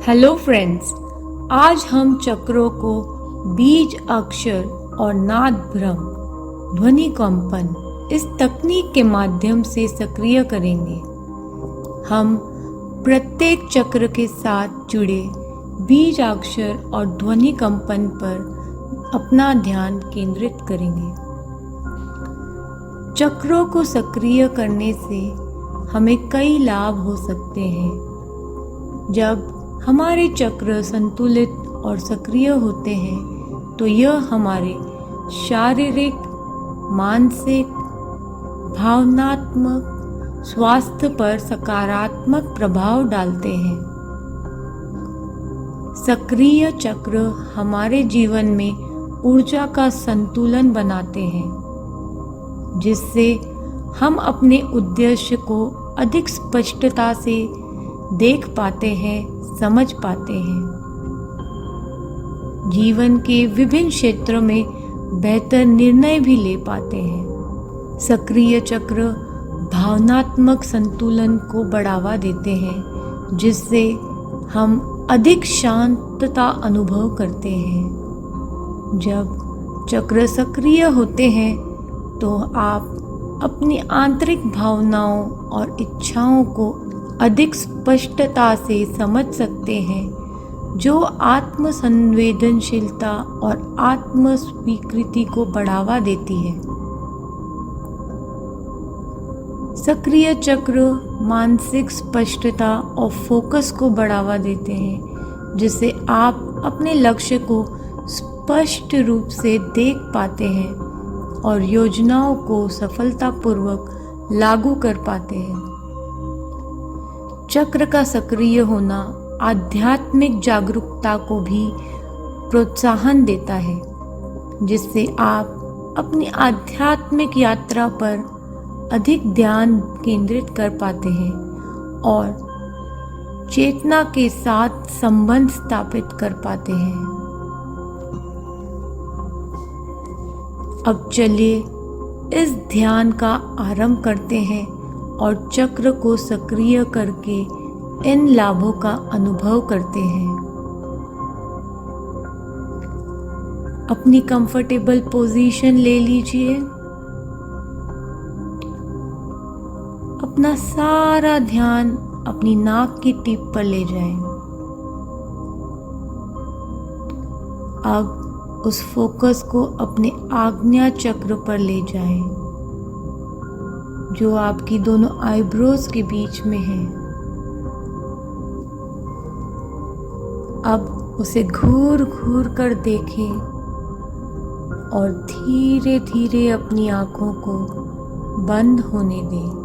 Hello friends, आज हम चक्रों को बीज अक्षर और नाद भ्रम ध्वनि कंपन इस तकनीक के माध्यम से सक्रिय करेंगे। हम प्रत्येक चक्र के साथ जुड़े बीज अक्षर और ध्वनि कंपन पर अपना ध्यान केंद्रित करेंगे। चक्रों को सक्रिय करने से हमें कई लाभ हो सकते हैं। जब हमारे चक्र संतुलित और सक्रिय होते हैं तो यह हमारे शारीरिक, मानसिक, भावनात्मक स्वास्थ्य पर सकारात्मक प्रभाव डालते हैं। सक्रिय चक्र हमारे जीवन में ऊर्जा का संतुलन बनाते हैं, जिससे हम अपने उद्देश्य को अधिक स्पष्टता से देख पाते हैं, समझ पाते हैं। जीवन के विभिन्न क्षेत्रों में बेहतर निर्णय भी ले पाते हैं। सक्रिय चक्र भावनात्मक संतुलन को बढ़ावा देते हैं, जिससे हम अधिक शांतता अनुभव करते हैं। जब चक्र सक्रिय होते हैं तो आप अपनी आंतरिक भावनाओं और इच्छाओं को अधिक स्पष्टता से समझ सकते हैं, जो आत्म संवेदनशीलता और आत्म स्वीकृति को बढ़ावा देती है। सक्रिय चक्र मानसिक स्पष्टता और फोकस को बढ़ावा देते हैं, जिससे आप अपने लक्ष्य को स्पष्ट रूप से देख पाते हैं और योजनाओं को सफलतापूर्वक लागू कर पाते हैं। चक्र का सक्रिय होना आध्यात्मिक जागरूकता को भी प्रोत्साहन देता है, जिससे आप अपनी आध्यात्मिक यात्रा पर अधिक ध्यान केंद्रित कर पाते हैं और चेतना के साथ संबंध स्थापित कर पाते हैं। अब चलिए इस ध्यान का आरंभ करते हैं और चक्र को सक्रिय करके इन लाभों का अनुभव करते हैं। अपनी कंफर्टेबल पोजीशन ले लीजिए। अपना सारा ध्यान अपनी नाक की टिप पर ले जाएं। अब उस फोकस को अपने आज्ञा चक्र पर ले जाएं, जो आपकी दोनों आईब्रोज के बीच में है। अब उसे घूर घूर कर देखें और धीरे धीरे अपनी आंखों को बंद होने दें।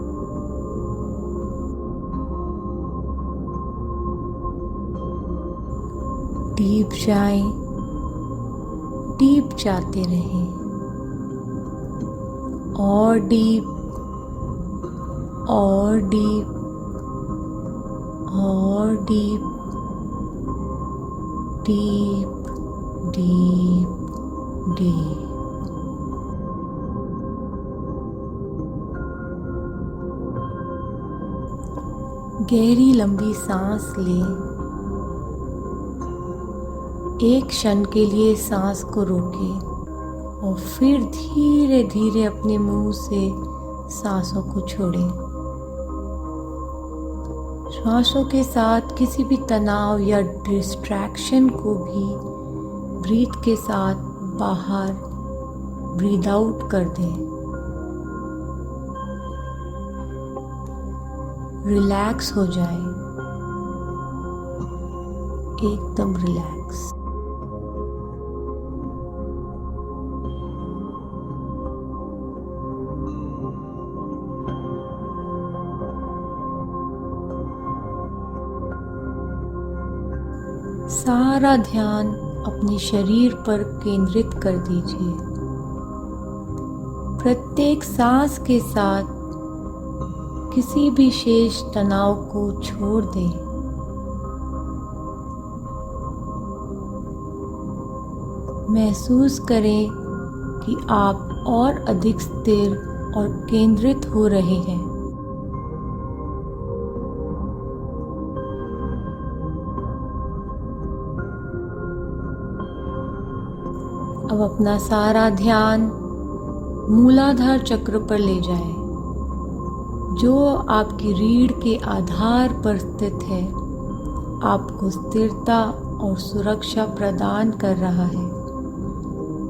डीप जाएं, डीप जाते रहें और डीप और डीप और डीप, डीप डीप डीप। गहरी लंबी सांस लें। एक क्षण के लिए सांस को रोकें और फिर धीरे धीरे अपने मुंह से सांसों को छोड़ें। सांसों के साथ किसी भी तनाव या डिस्ट्रैक्शन को भी ब्रीथ के साथ बाहर ब्रीथ आउट कर दें। रिलैक्स हो जाएं, एकदम रिलैक्स। सारा ध्यान अपने शरीर पर केंद्रित कर दीजिए। प्रत्येक सांस के साथ किसी भी शेष तनाव को छोड़ दें। महसूस करें कि आप और अधिक स्थिर और केंद्रित हो रहे हैं। अब अपना सारा ध्यान मूलाधार चक्र पर ले जाएं, जो आपकी रीढ़ के आधार पर स्थित है, आपको स्थिरता और सुरक्षा प्रदान कर रहा है।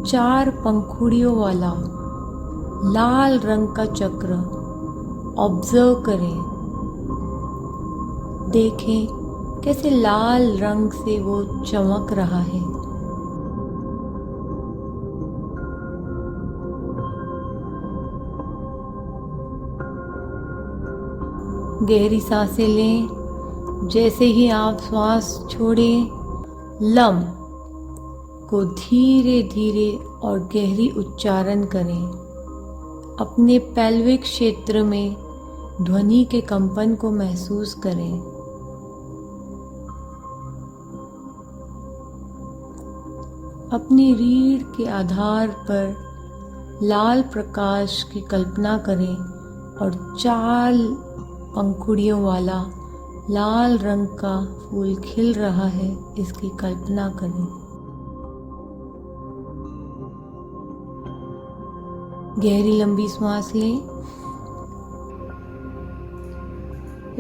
4 पंखुड़ियों वाला लाल रंग का चक्र ऑब्जर्व करें। देखें कैसे लाल रंग से वो चमक रहा है। गहरी सांसें लें। जैसे ही आप श्वास छोड़ें, लम को धीरे धीरे और गहरी उच्चारण करें। अपने पेल्विक क्षेत्र में ध्वनि के कंपन को महसूस करें। अपनी रीढ़ के आधार पर लाल प्रकाश की कल्पना करें और 4 पंखुड़ियों वाला लाल रंग का फूल खिल रहा है, इसकी कल्पना करें। गहरी लंबी सांस लें।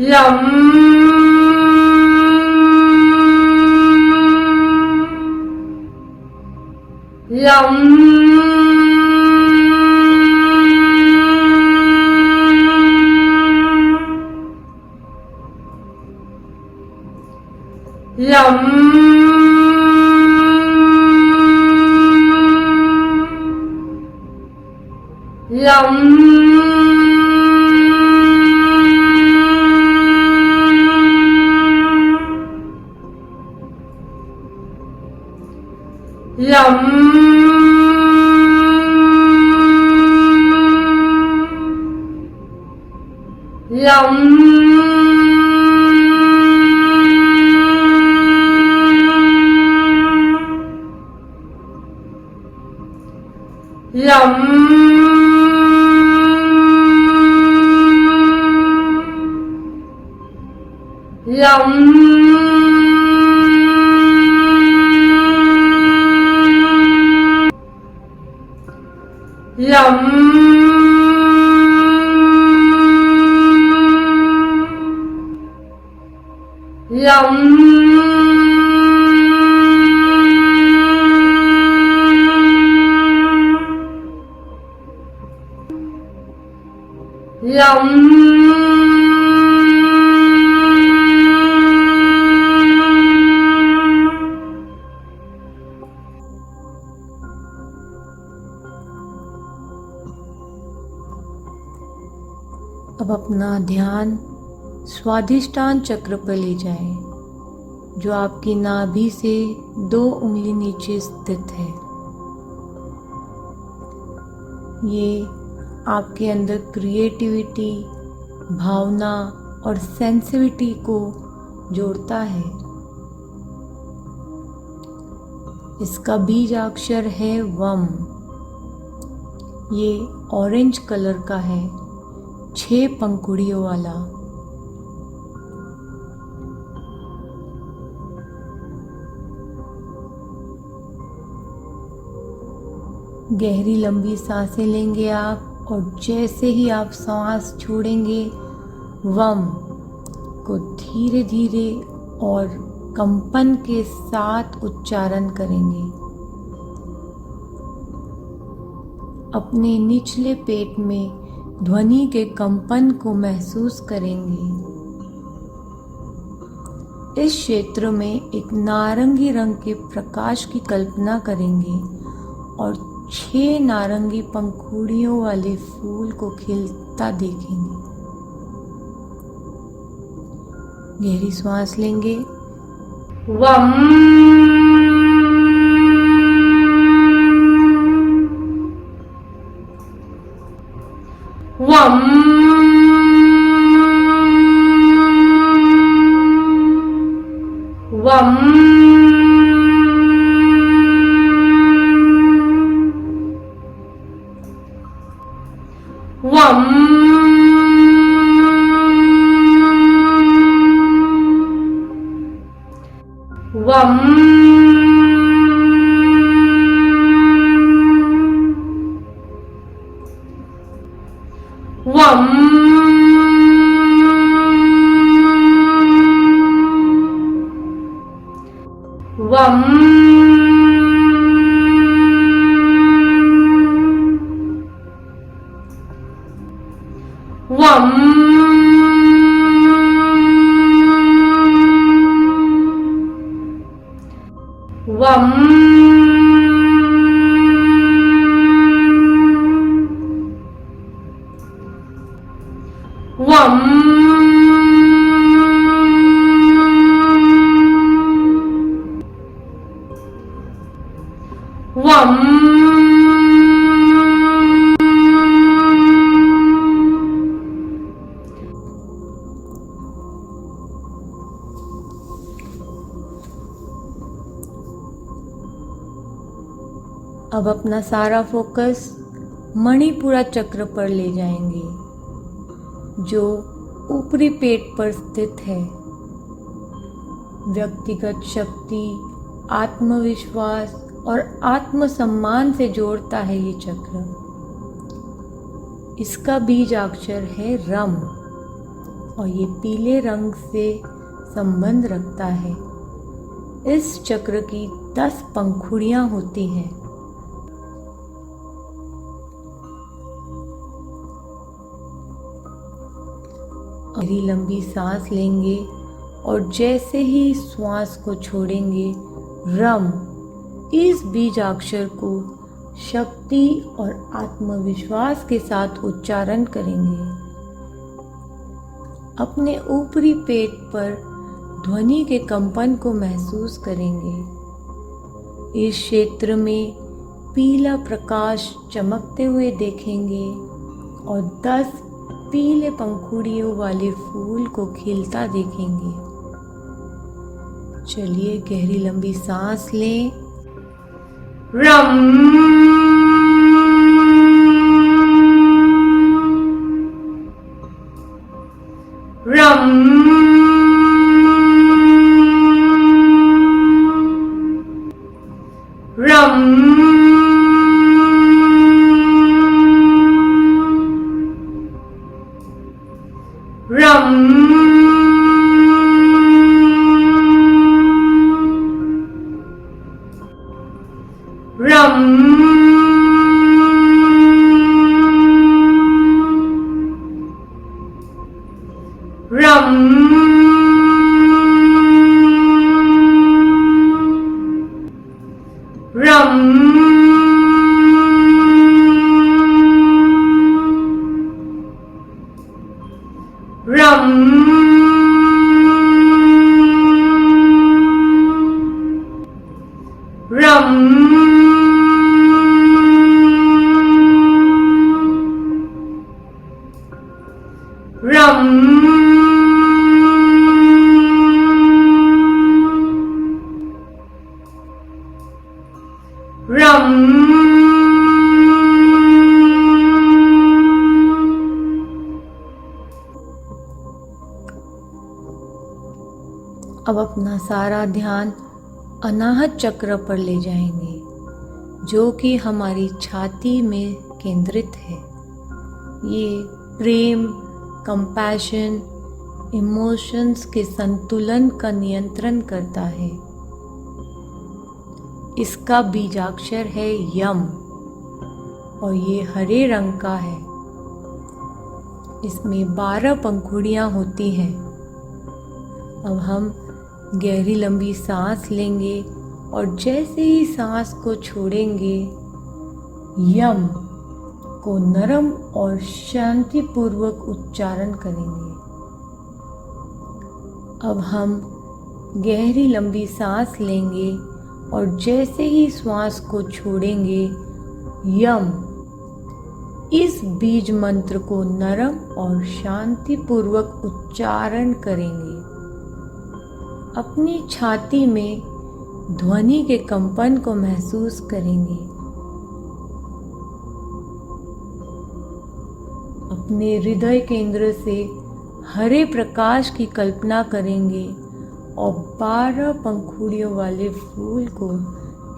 Lump lump lump lump lump lump lump lump lump lump अब अपना ध्यान स्वादिष्टान चक्र पर ले जाएं, जो आपकी नाभि से 2 उंगली नीचे स्थित है। ये आपके अंदर क्रिएटिविटी, भावना और सेंसिटिविटी को जोड़ता है। इसका बीजाक्षर है वम। ये ऑरेंज कलर का है, 6 पंखुड़ियों वाला। गहरी लंबी सांसें लेंगे आप, और जैसे ही आप सांस छोड़ेंगे, वम को धीरे धीरे और कंपन के साथ उच्चारण करेंगे। अपने निचले पेट में ध्वनि के कंपन को महसूस करेंगे। इस क्षेत्र में एक नारंगी रंग के प्रकाश की कल्पना करेंगे और 6 नारंगी पंखुड़ियों वाले फूल को खिलता देखेंगे। गहरी सांस लेंगे। वम वम वम वम वम वम वम वम वम वम अब अपना सारा फोकस मणिपुरा चक्र पर ले जाएंगे, जो ऊपरी पेट पर स्थित है। व्यक्तिगत शक्ति, आत्मविश्वास और आत्मसम्मान से जोड़ता है ये चक्र। इसका बीजाक्षर है रम और ये पीले रंग से संबंध रखता है। इस चक्र की 10 पंखुड़ियां होती हैं। गहरी लंबी सांस लेंगे और जैसे ही श्वास को छोड़ेंगे, रम इस बीजाक्षर को शक्ति और आत्मविश्वास के साथ उच्चारण करेंगे। अपने ऊपरी पेट पर ध्वनि के कंपन को महसूस करेंगे। इस क्षेत्र में पीला प्रकाश चमकते हुए देखेंगे और 10 पीले पंखुड़ियों वाले फूल को खिलता देखेंगे। चलिए गहरी लंबी सांस लें। रम रम रम रम रम रम रम रम रम रम रम अब अपना सारा ध्यान अनाहत चक्र पर ले जाएंगे, जो कि हमारी छाती में केंद्रित है। ये प्रेम, कंपैशन, इमोशंस के संतुलन का नियंत्रण करता है। इसका बीजाक्षर है यम और ये हरे रंग का है। इसमें 12 पंखुड़ियां होती हैं। अब हम गहरी लंबी सांस लेंगे और जैसे ही सांस को छोड़ेंगे, यम को नरम और शांतिपूर्वक उच्चारण करेंगे। अब हम गहरी लंबी सांस लेंगे और जैसे ही श्वास को छोड़ेंगे, यम इस बीज मंत्र को नरम और शांतिपूर्वक उच्चारण करेंगे। अपनी छाती में ध्वनि के कंपन को महसूस करेंगे। अपने हृदय केंद्र से हरे प्रकाश की कल्पना करेंगे और 12 पंखुड़ियों वाले फूल को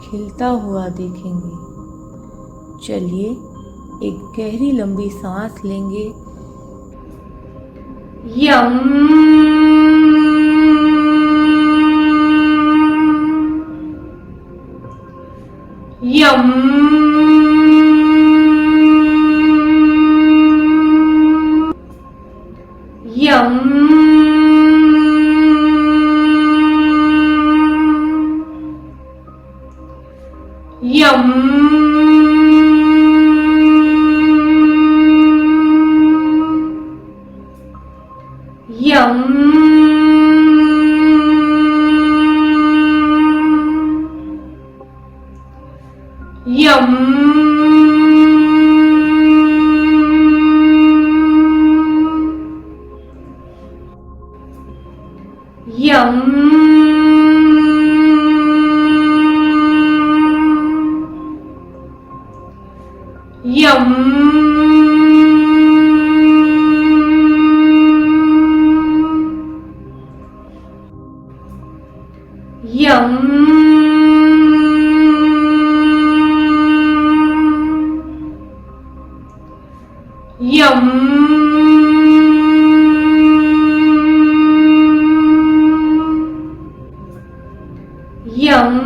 खिलता हुआ देखेंगे। चलिए एक गहरी लंबी सांस लेंगे। यम यम यम यम यम यम यम यम यम यम यम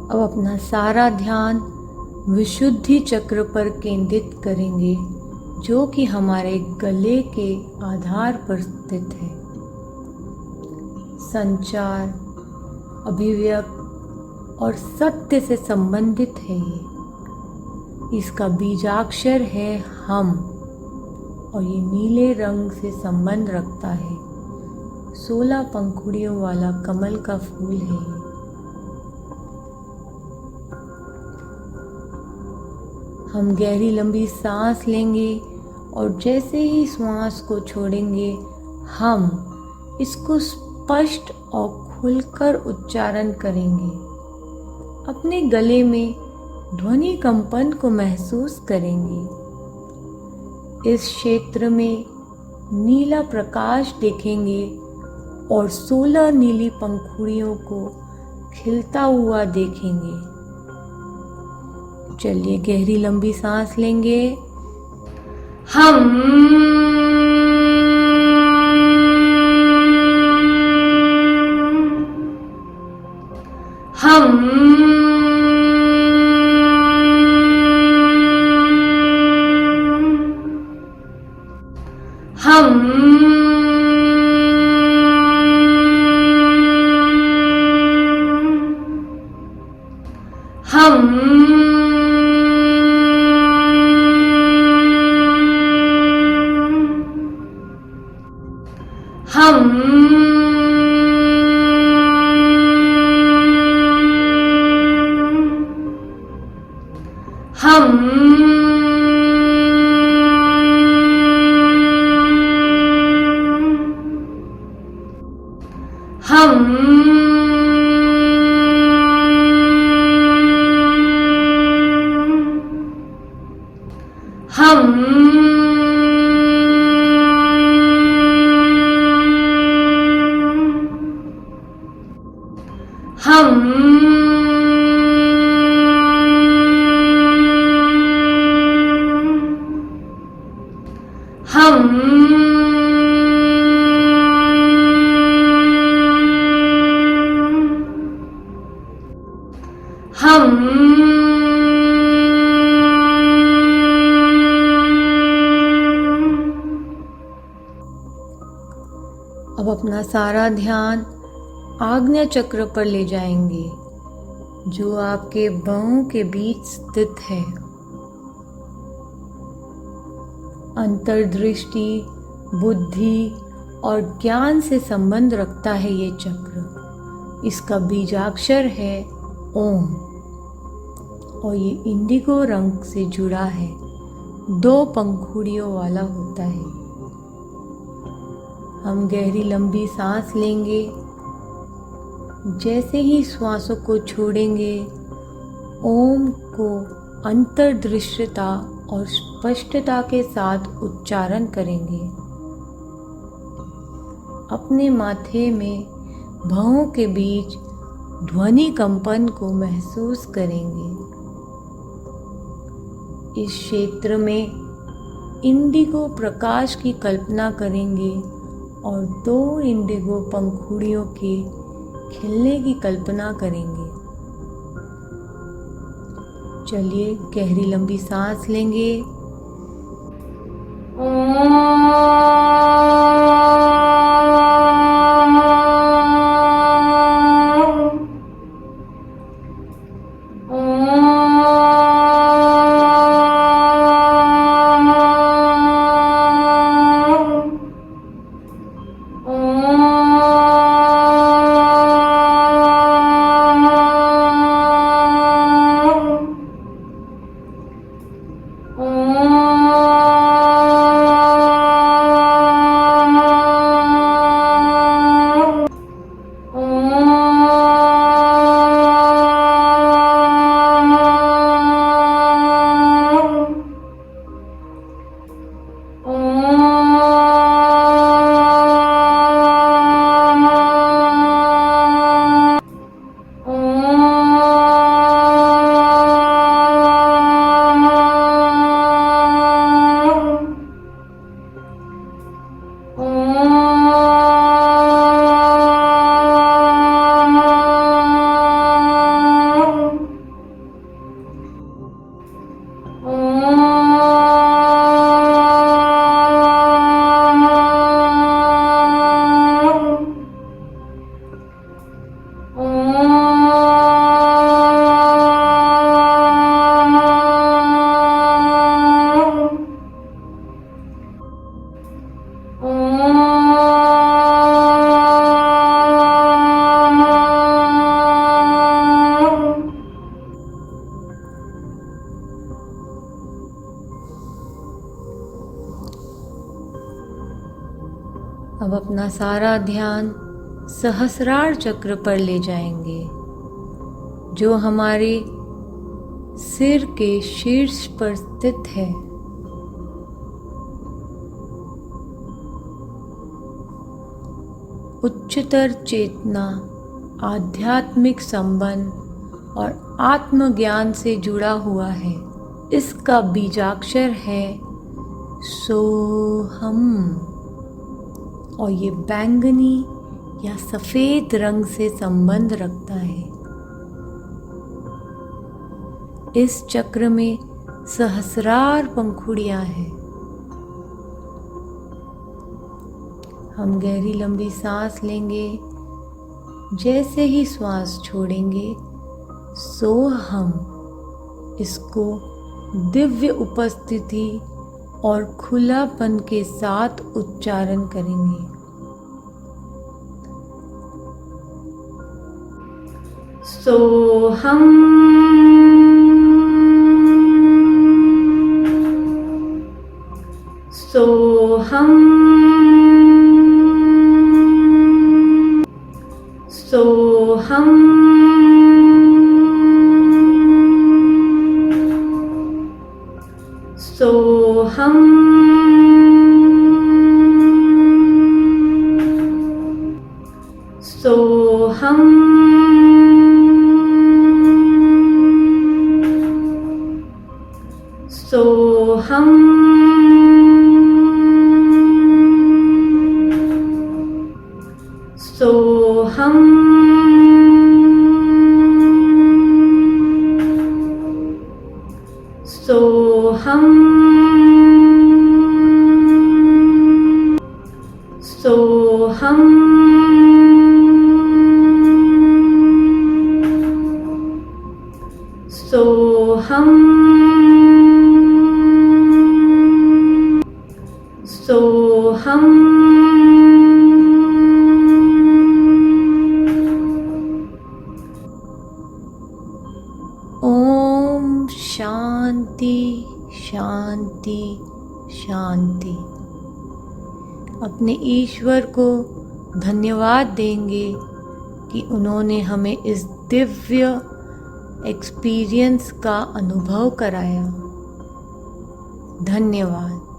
अब अपना सारा ध्यान विशुद्धि चक्र पर केंद्रित करेंगे, जो कि हमारे गले के आधार पर स्थित है। संचार, अभिव्यक्त और सत्य से संबंधित है ये। इसका बीजाक्षर है हम और ये नीले रंग से संबंध रखता है। 16 पंखुड़ियों वाला कमल का फूल है ये। हम गहरी लंबी सांस लेंगे और जैसे ही श्वास को छोड़ेंगे हम इसको स्पष्ट और खुलकर उच्चारण करेंगे। अपने गले में ध्वनि कंपन को महसूस करेंगे। इस क्षेत्र में नीला प्रकाश देखेंगे और 16 नीली पंखुड़ियों को खिलता हुआ देखेंगे। चलिए गहरी लंबी सांस लेंगे। हम हम हम हम हम हम अब अपना सारा ध्यान आज्ञा चक्र पर ले जाएंगे, जो आपके बाहों के बीच स्थित है। अंतर्दृष्टि, बुद्धि और ज्ञान से संबंध रखता है ये चक्र। इसका बीजाक्षर है ओम और ये इंडिगो रंग से जुड़ा है। 2 पंखुड़ियों वाला होता है। हम गहरी लंबी सांस लेंगे। जैसे ही श्वासों को छोड़ेंगे ओम को अंतर्दृश्यता और स्पष्टता के साथ उच्चारण करेंगे। अपने माथे में भौं के बीच ध्वनि कंपन को महसूस करेंगे। इस क्षेत्र में इंडिगो प्रकाश की कल्पना करेंगे और 2 इंडिगो पंखुड़ियों के खिलने की कल्पना करेंगे। चलिए गहरी लंबी सांस लेंगे। अब अपना सारा ध्यान सहस्रार चक्र पर ले जाएंगे, जो हमारे सिर के शीर्ष पर स्थित है। उच्चतर चेतना, आध्यात्मिक संबंध और आत्मज्ञान से जुड़ा हुआ है। इसका बीजाक्षर है सोहम और ये बैंगनी या सफेद रंग से संबंध रखता है। इस चक्र में सहस्रार पंखुड़ियां हैं। हम गहरी लंबी सांस लेंगे। जैसे ही श्वास छोड़ेंगे, सोहम इसको दिव्य उपस्थिति और खुलापन के साथ उच्चारण करेंगे। सोहम सोहम सोहम सोहम सोहम सोहम सोहम सोहम सोहम सोहम सोहम ओम शांति शांति शांति। अपने ईश्वर को धन्यवाद देंगे कि उन्होंने हमें इस दिव्य एक्सपीरियंस का अनुभव कराया। धन्यवाद।